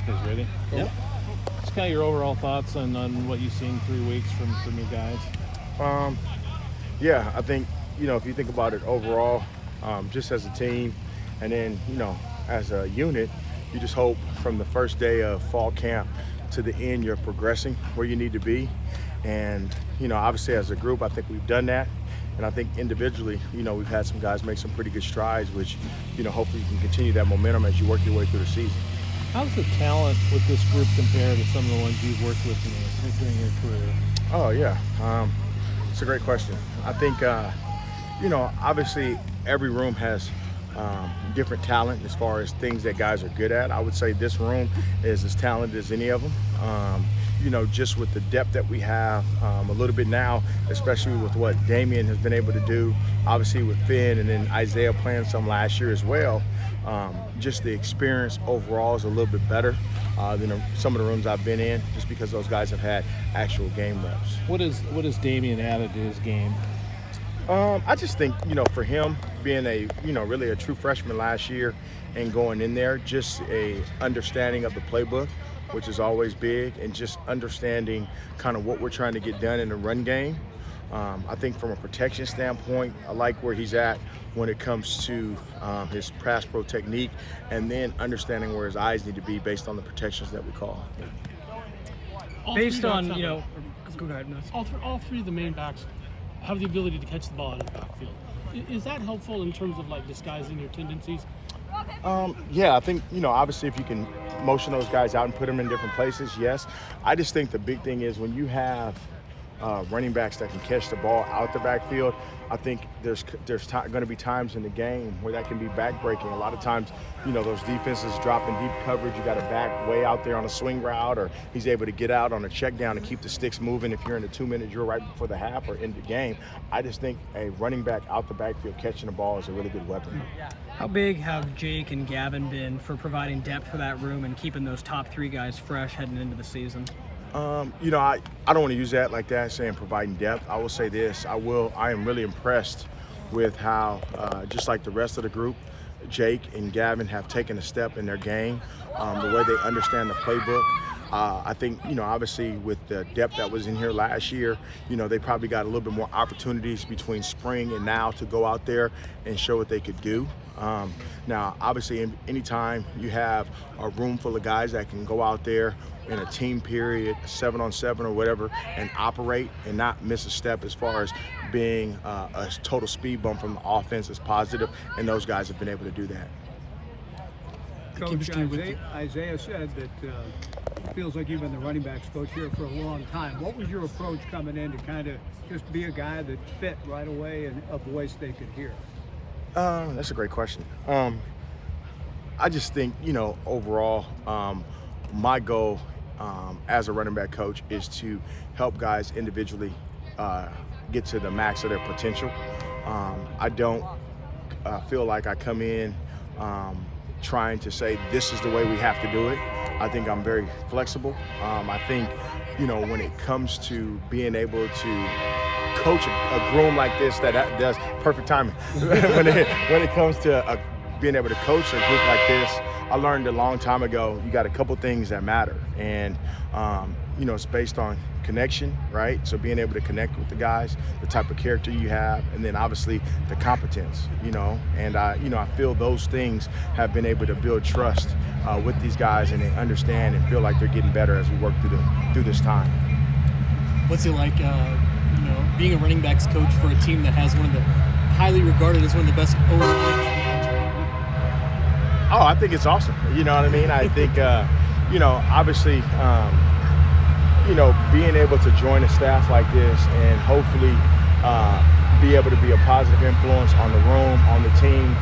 guys ready? Yep. Just kind of your overall thoughts on what you've seen 3 weeks from your guys. Yeah, I think, if you think about it overall, just as a team, and then, as a unit, you just hope from the first day of fall camp to the end you're progressing where you need to be. And, obviously as a group, I think we've done that. And I think individually, we've had some guys make some pretty good strides, which, hopefully you can continue that momentum as you work your way through the season. How's the talent with this group compare to some of the ones you've worked with during your career? Oh, yeah. It's a great question. I think, obviously every room has different talent as far as things that guys are good at. I would say this room is as talented as any of them. Just with the depth that we have a little bit now, especially with what Damian has been able to do, obviously with Finn and then Isaiah playing some last year as well. Just the experience overall is a little bit better than some of the rooms I've been in, just because those guys have had actual game reps. What is Damian added to his game? I just think, for him being really a true freshman last year and going in there, just a understanding of the playbook, which is always big, and just understanding kind of what we're trying to get done in the run game. I think from a protection standpoint, I like where he's at when it comes to his pass pro technique, and then understanding where his eyes need to be based on the protections that we call. Based on, go ahead. All three of the main backs have the ability to catch the ball in the backfield. Is that helpful in terms of disguising your tendencies? Yeah, I think, obviously if you can motion those guys out and put them in different places, yes. I just think the big thing is when you have running backs that can catch the ball out the backfield, I think there's going to be times in the game where that can be backbreaking. A lot of times, those defenses drop in deep coverage. You got a back way out there on a swing route, or he's able to get out on a check down and keep the sticks moving if you're in a 2-minute drill right before the half or end the game. I just think a running back out the backfield catching the ball is a really good weapon. How big have Jake and Gavin been for providing depth for that room and keeping those top 3 guys fresh heading into the season? I don't want to use that like that, saying providing depth. I will say this, I am really impressed with how, just like the rest of the group, Jake and Gavin have taken a step in their game, the way they understand the playbook. I think, obviously with the depth that was in here last year, they probably got a little bit more opportunities between spring and now to go out there and show what they could do. Now, obviously, anytime you have a room full of guys that can go out there in a team period, 7-on-7 or whatever, and operate and not miss a step as far as being a total speed bump from the offense is positive, and those guys have been able to do that. Coach, Isaiah said that it feels like you've been the running backs coach here for a long time. What was your approach coming in to kind of just be a guy that fit right away and a voice they could hear? That's a great question. I just think, overall, my goal as a running back coach is to help guys individually get to the max of their potential. I don't feel like I come in trying to say this is the way we have to do it. I think I'm very flexible. I think, when it comes to being able to coach a room like this, that does perfect timing. when it comes to being able to coach a group like this, I learned a long time ago, you got a couple things that matter. And, it's based on connection, right? So being able to connect with the guys, the type of character you have, and then obviously the competence, and I feel those things have been able to build trust with these guys, and they understand and feel like they're getting better as we work through this time. What's it like, being a running backs coach for a team that has one of the highly regarded as one of the best O-lines in the country? Oh, I think it's awesome. You know what I mean? I think, obviously, being able to join a staff like this and hopefully be able to be a positive influence on the room, on the team,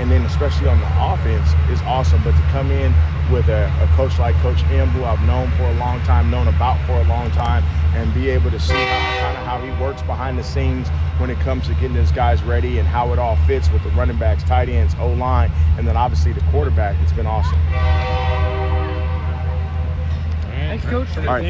and then especially on the offense is awesome. But to come in with a coach like Coach M, who I've known for a long time, known about for a long time, and be able to see how he works behind the scenes when it comes to getting his guys ready and how it all fits with the running backs, tight ends, O-line, and then obviously the quarterback. It's been awesome. Thanks, Coach. All right.